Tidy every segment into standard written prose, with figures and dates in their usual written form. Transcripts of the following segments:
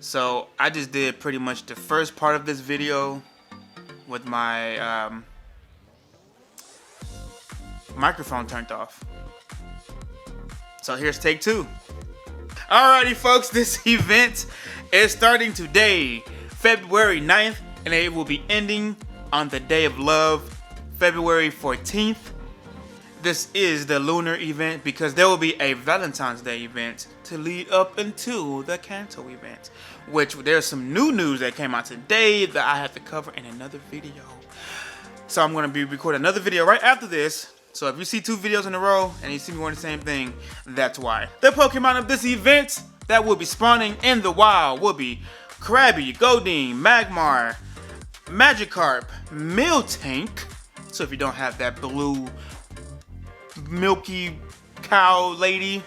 So I just did pretty much the first part of this video with my microphone turned off. So here's take two. Alrighty folks, this event is starting today, February 9th, and it will be ending on the day of love, February 14th. This is the Lunar event because there will be a Valentine's Day event to lead up into the Kanto event, which there's some new news that came out today that I have to cover in another video. So I'm going to be recording another video right after this. So if you see two videos in a row and you see me wearing the same thing, that's why. The Pokemon of this event that will be spawning in the wild will be Krabby, Goldeen, Magmar, Magikarp, Miltank. So if you don't have that blue milky cow lady,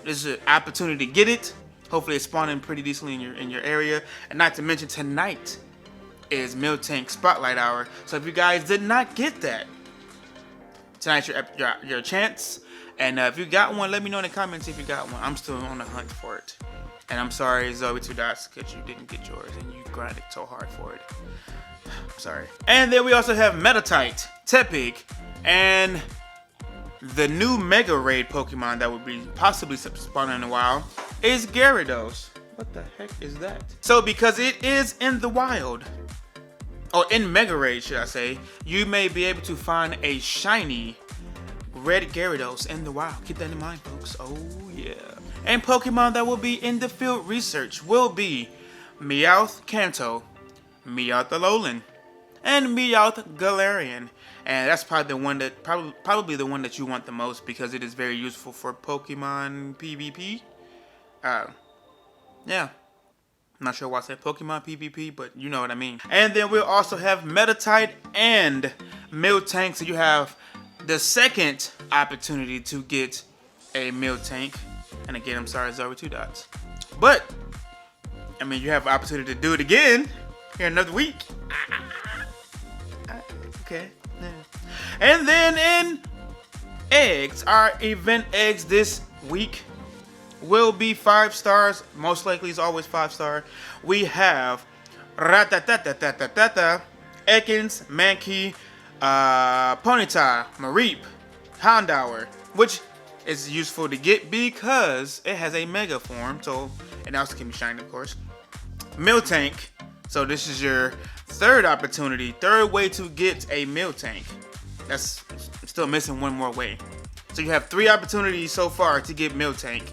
this is an opportunity to get it. Hopefully it's spawning pretty decently in your area. And not to mention tonight is Miltank Spotlight Hour. So if you guys did not get that, tonight's your chance. And if you got one, let me know in the comments if you got one. I'm still on the hunt for it. And I'm sorry, Zoe 2 Dots, because you didn't get yours and you grinded so hard for it. I'm sorry. And then we also have Meditite, Tepig, and the new Mega Raid Pokemon that would be possibly spawning in a while is Gyarados. What the heck is that? So because it is in the wild, or in Mega Raid should I say, you may be able to find a shiny red Gyarados in the wild. Keep that in mind, folks. Oh yeah. And Pokemon that will be in the field research will be Meowth Kanto, Meowth Alolan, and Meowth Galarian. And that's probably the one that probably the one that you want the most because it is very useful for Pokemon PvP. Yeah. I'm not sure why I said Pokemon PvP, but you know what I mean. And then we'll also have Meditite and Miltank. So you have the second opportunity to get a Miltank. And again, I'm sorry, Zoe 2 Dots. But, I mean, you have an opportunity to do it again here in another week. Okay. Yeah. And then in eggs, our event eggs this week will be 5 stars. Most likely it's always 5-star. We have Ratatatatata, Ekans, Mankey, Ponyta, Mareep, Houndour, which is useful to get because it has a mega form, so it also can be shiny, of course. Miltank, so this is your third opportunity, third way to get a Miltank. That's still missing one more way. So you have 3 opportunities so far to get Miltank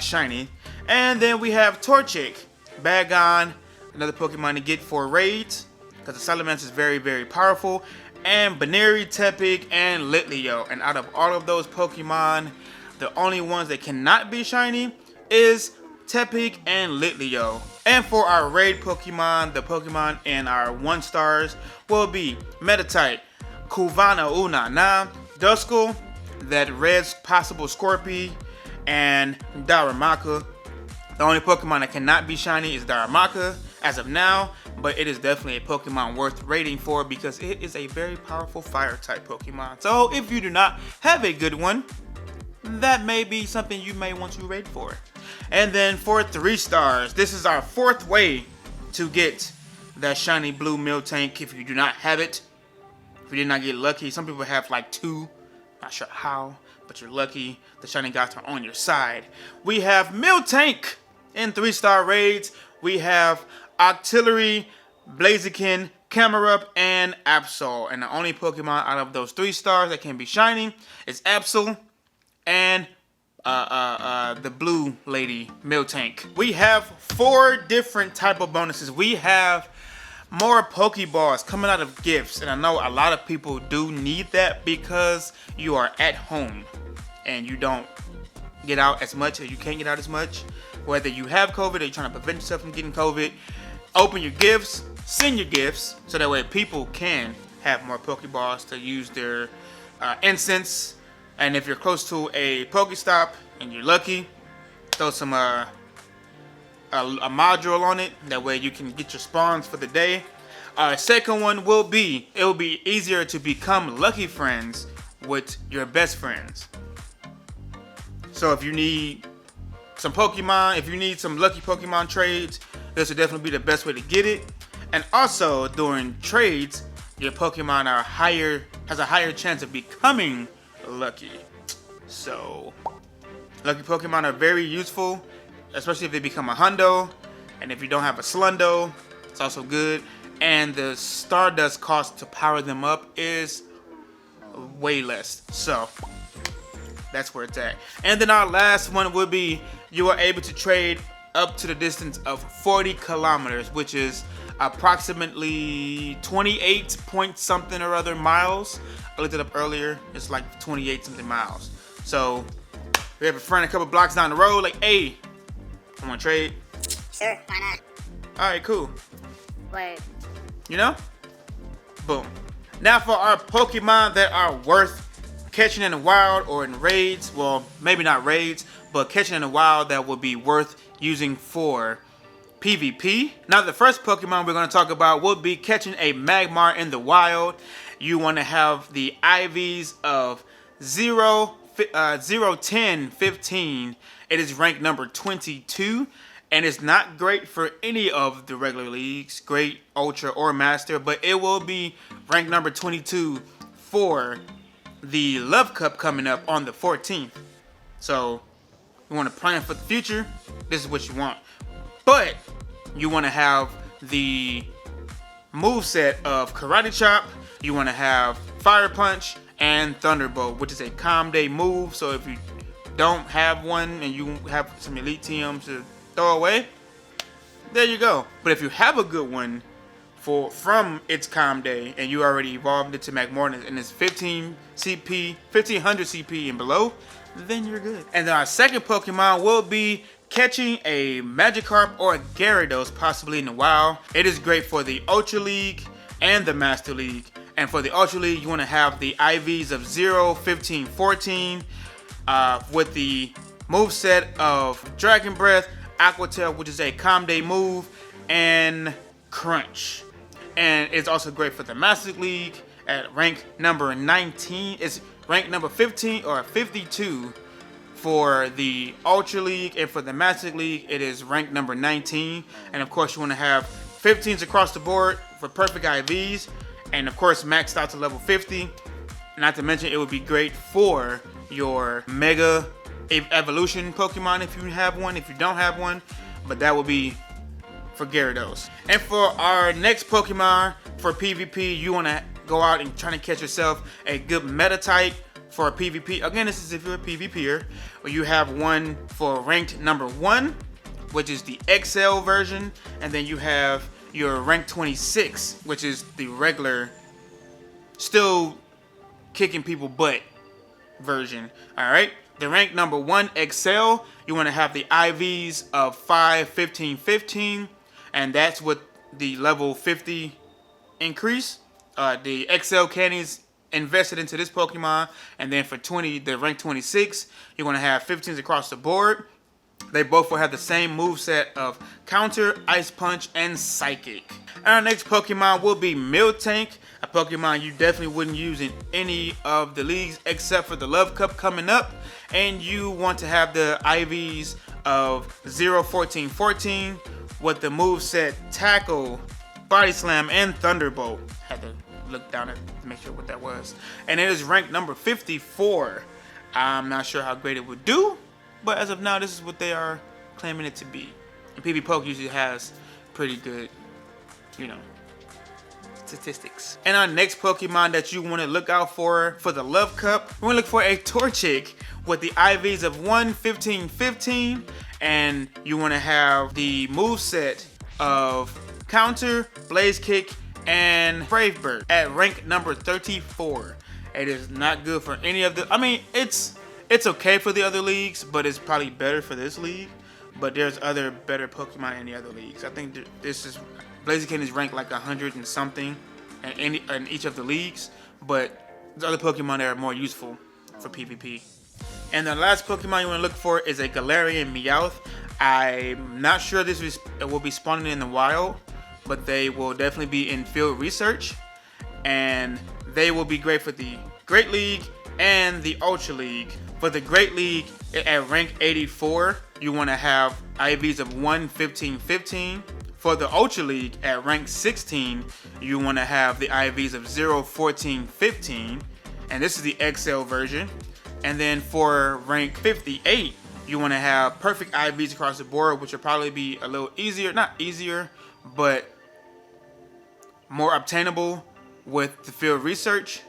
shiny. And then we have Torchic, Bagon, another Pokemon to get for raids because the Salamence is very, very powerful. And Baneri, Tepig, and Litleo. And out of all of those Pokemon, the only ones that cannot be shiny is Tepig and Litleo. And for our raid Pokemon, the Pokemon in our 1 stars will be Meditite, Kuvana Unana, Duskull, that red possible Scorpy, and Darumaka. The only Pokemon that cannot be shiny is Darumaka as of now, but it is definitely a Pokemon worth raiding for because it is a very powerful fire type Pokemon. So if you do not have a good one, that may be something you may want to raid for. And then for 3 stars, this is our 4th way to get that shiny blue Miltank if you do not have it. If you did not get lucky, some people have like 2, not sure how, but you're lucky. The shiny gods are on your side. We have Miltank in 3-star raids. We have Octillery, Blaziken, Camerupt, and Absol. And the only Pokemon out of those 3 stars that can be shiny is Absol and the blue lady Miltank. We have 4 different type of bonuses. We have more Pokeballs coming out of gifts, and I know a lot of people do need that because you are at home and you don't get out as much, or you can't get out as much. Whether you have COVID or you're trying to prevent yourself from getting COVID, open your gifts, send your gifts, so that way people can have more Pokeballs to use their incense. And if you're close to a Pokestop and you're lucky, throw some a module on it. That way you can get your spawns for the day. Second one will be, it will be easier to become lucky friends with your best friends. So if you need some Pokemon, if you need some lucky Pokemon trades, this will definitely be the best way to get it. And also during trades, your Pokemon has a higher chance of becoming lucky. So lucky Pokemon are very useful, especially if they become a Hundo. And if you don't have a Slundo, it's also good. And the Stardust cost to power them up is way less. So that's where it's at. And then our last one would be you are able to trade up to the distance of 40 kilometers, which is approximately 28 point something or other miles. I looked it up earlier. It's like 28 something miles. So we have a friend a couple blocks down the road, like, hey, I want to trade. Sure, why not? All right, cool. Word. You know? Boom. Now for our Pokemon that are worth catching in the wild or in raids. Well, maybe not raids, but catching in the wild that would be worth using for PvP. Now the first Pokemon we're going to talk about will be catching a Magmar in the wild. You want to have the IVs of 0, 10, 15. It is ranked number 22. And it's not great for any of the regular leagues, Great, Ultra, or Master, but it will be ranked number 22 for the Love Cup coming up on the 14th. So, you want to plan for the future, this is what you want. But, you want to have the moveset of Karate Chop, you want to have Fire Punch, and Thunderbolt, which is a Calm Day move. So, if you don't have one and you have some Elite TMs to throw away, there you go. But if you have a good one from its Calm Day and you already evolved it to Magmorton and it's 15 CP, 1500 CP and below, then you're good. And then our second Pokemon will be catching a Magikarp or a Gyarados, possibly in the wild. It is great for the Ultra League and the Master League. And for the Ultra League, you want to have the IVs of 0, 15, 14 with the moveset of Dragon Breath, Aqua Tail, which is a Calm Day move, and Crunch. And it's also great for the Master League at rank number 19. It's rank number 15 or 52 for the Ultra League, and for the Master League, it is rank number 19. And of course, you want to have 15s across the board for perfect IVs, and of course, maxed out to level 50. Not to mention, it would be great for your Mega Evolution Pokemon if you have one, if you don't have one, but that will be for Gyarados. And for our next Pokemon for PvP, you want to go out and try to catch yourself a good meta type for PvP. Again, this is if you're a PvPer. You have one for ranked number 1, which is the XL version, and then you have your rank 26, which is the regular, still kicking people butt version. All right. The rank number 1 XL, you want to have the IVs of 5, 15, 15, and that's with the level 50 increase. The XL candies invested into this Pokemon, and then for the rank 26, you're going to have 15s across the board. They both will have the same moveset of Counter, Ice Punch, and Psychic. Our next Pokemon will be Miltank, a Pokemon you definitely wouldn't use in any of the leagues except for the Love Cup coming up. And you want to have the IVs of 0, 14, 14 with the moveset Tackle, Body Slam, and Thunderbolt. Had to look down to make sure what that was. And it is ranked number 54. I'm not sure how great it would do, but as of now, this is what they are claiming it to be. And PvPoke usually has pretty good, statistics. And our next Pokemon that you want to look out for the Love Cup, we're going to look for a Torchic with the IVs of 1, 15, 15. And you want to have the moveset of Counter, Blaze Kick, and Brave Bird at rank number 34. It is not good for any of the... I mean, it's okay for the other leagues, but it's probably better for this league. But there's other better Pokemon in the other leagues. I think this is... Blaziken is ranked like 100 and something in each of the leagues. But there's other Pokemon that are more useful for PvP. And the last Pokemon you want to look for is a Galarian Meowth. I'm not sure this will be spawning in the wild, but they will definitely be in field research. And they will be great for the Great League and the Ultra League. For the Great League, at rank 84, you want to have IVs of 1, 15, 15. For the Ultra League at rank 16, you want to have the IVs of 0, 14, 15, and this is the XL version. And then for rank 58, you want to have perfect IVs across the board, which will probably be a little easier, not easier, but more obtainable with the field research.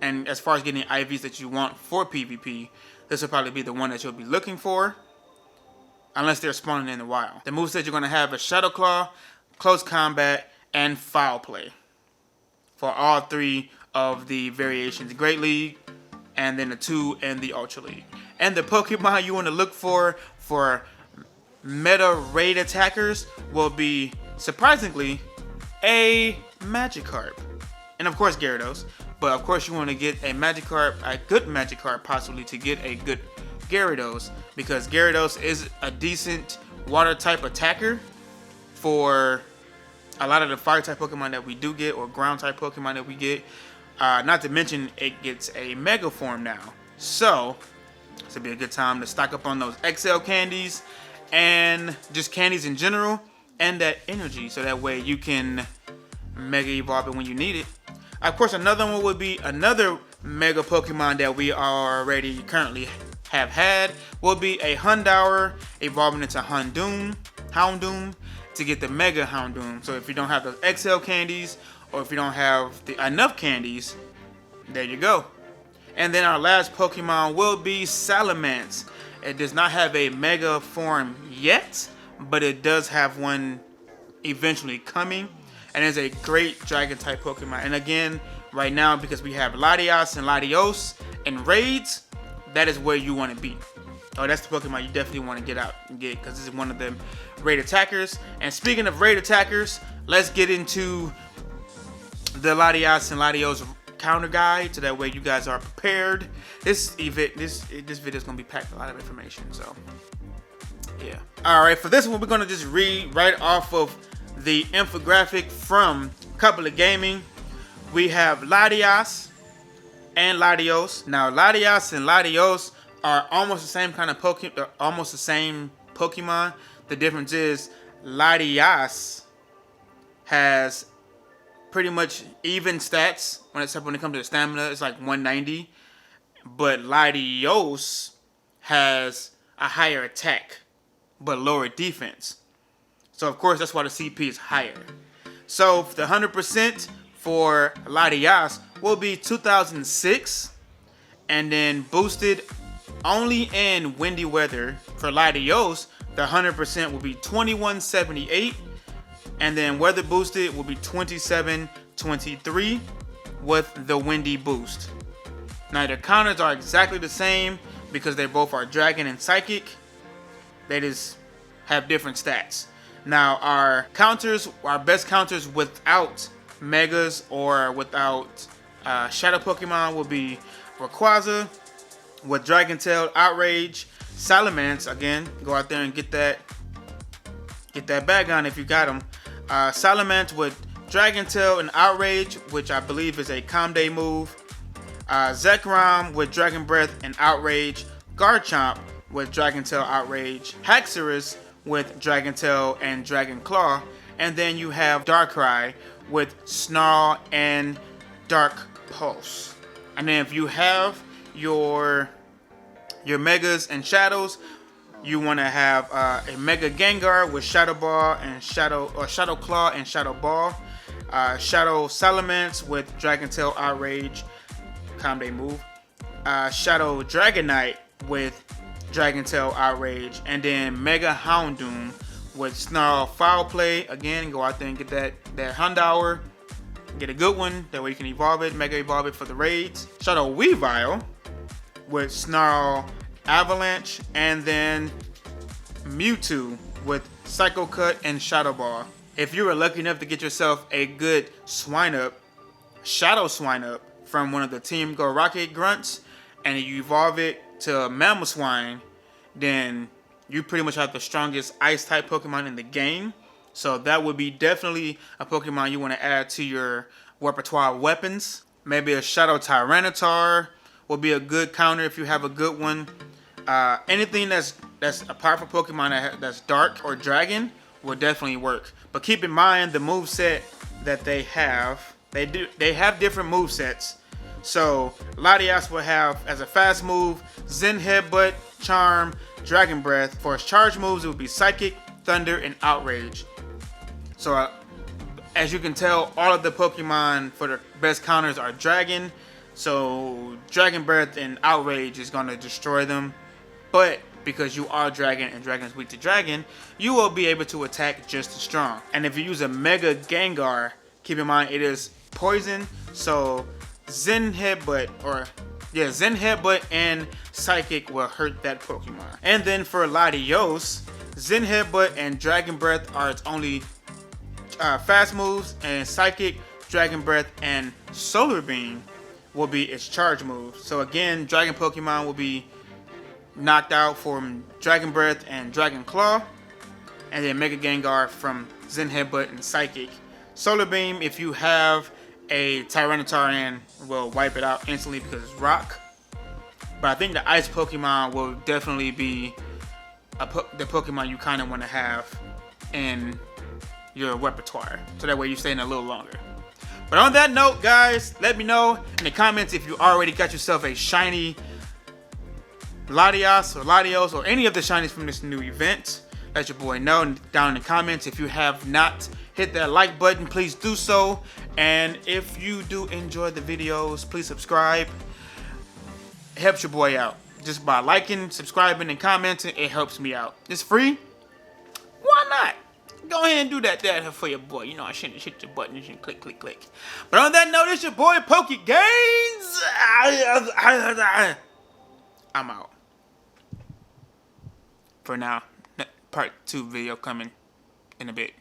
And as far as getting IVs that you want for PvP, this will probably be the one that you'll be looking for, unless they're spawning in the wild. The moveset you're going to have is Shadow Claw, Close Combat, and Foul Play for all 3 of the variations, Great League, and then the 2 in the Ultra League. And the Pokemon you want to look for meta raid attackers will be, surprisingly, a Magikarp. And of course Gyarados. But of course you want to get a Magikarp, a good Magikarp possibly, to get a good Gyarados, because Gyarados is a decent water type attacker for a lot of the fire type Pokemon that we do get, or ground type Pokemon that we get. Not to mention it gets a Mega Form now. So this would be a good time to stock up on those XL candies and just candies in general, and that energy, so that way you can Mega Evolve it when you need it. Of course, another one would be another Mega Pokemon that we already currently have had will be a Houndour evolving into Houndoom to get the Mega Houndoom. So if you don't have those XL candies, or if you don't have enough candies, there you go. And then our last Pokemon will be Salamence. It does not have a Mega form yet, but it does have one eventually coming. And it's a great Dragon type Pokemon. And again, right now, because we have Latias and Latios in raids, that is where you want to be. Oh, that's the Pokemon you definitely want to get out and get, because this is one of them raid attackers. And speaking of raid attackers, let's get into the Latias and Latios counter guide, so that way you guys are prepared. This video is gonna be packed with a lot of information, so yeah. All right, for this one, we're gonna just read right off of the infographic from Couple of Gaming. We have Latias and Latios. Now, Latias and Latios are almost the same kind of Pokemon. The difference is Latias has pretty much even stats when it comes to stamina. It's like 190, but Latios has a higher attack but lower defense. So of course that's why the CP is higher. So the 100% for Latias will be 2006, and then boosted only in windy weather for Latios, the 100% will be 2178, and then weather boosted will be 2723 with the windy boost. Now their counters are exactly the same because they both are Dragon and Psychic. They just have different stats. Now our best counters without Megas or without Shadow Pokemon will be Rayquaza with Dragon Tail, Outrage, Salamence. Again, go out there and get that bag on if you got them. Salamence with Dragon Tail and Outrage, which I believe is a Comday move. Zekrom with Dragon Breath and Outrage. Garchomp with Dragon Tail, Outrage. Haxorus with Dragon Tail and Dragon Claw. And then you have Darkrai with Snarl and Dark Pulse. And then if you have your Megas and Shadows, you want to have a Mega Gengar with Shadow Ball and Shadow Claw and Shadow Ball. Shadow Salamence with Dragon Tail, Outrage, Comday move. Shadow Dragonite with Dragon Tail, Outrage, and then Mega Houndoom with Snarl, Foul Play. Again, go out there and get that Houndour. Get a good one. That way you can evolve it, Mega Evolve it for the raids. Shadow Weavile with Snarl, Avalanche, and then Mewtwo with Psycho Cut and Shadow Ball. If you were lucky enough to get yourself a good Swinub, Shadow Swinub from one of the Team Go Rocket grunts, and you evolve it to Mamoswine, then you pretty much have the strongest Ice type Pokemon in the game. So that would be definitely a Pokemon you want to add to your repertoire of weapons. Maybe a Shadow Tyranitar will be a good counter if you have a good one. Anything that's a powerful Pokemon that's dark or dragon will definitely work. But keep in mind the moveset that they have. They have different movesets. So Latias will have as a fast move Zen Headbutt, Charm, Dragon Breath. For his charge moves, it would be Psychic, Thunder, and Outrage. So as you can tell, all of the Pokemon for the best counters are Dragon. So Dragon Breath and Outrage is going to destroy them. But because you are Dragon and Dragon is weak to Dragon, you will be able to attack just as strong. And if you use a Mega Gengar, keep in mind it is poison. So Zen Headbutt and Psychic will hurt that Pokemon. And then for Latios, Zen Headbutt and Dragon Breath are its only fast moves, and Psychic, Dragon Breath, and Solar Beam will be its charge moves. So again, Dragon Pokemon will be knocked out from Dragon Breath and Dragon Claw, and then Mega Gengar from Zen Headbutt and Psychic. Solar Beam, if you have a Tyranitar, will wipe it out instantly because it's rock. But I think the Ice Pokemon will definitely be the Pokemon you kind of want to have in your repertoire, so that way you stay in a little longer. But on that note, guys, let me know in the comments if you already got yourself a shiny Latios or any of the shinies from this new event. Let your boy know down in the comments. If you have not hit that like button, please do so. And if you do enjoy the videos, please subscribe. It helps your boy out. Just by liking, subscribing, and commenting, it helps me out. It's free. Why not? Go ahead and do that for your boy. You know, I shouldn't hit your button. You shouldn't click, click, click. But on that note, it's your boy PokeGainz. I'm out. For now. Part 2 video coming in a bit.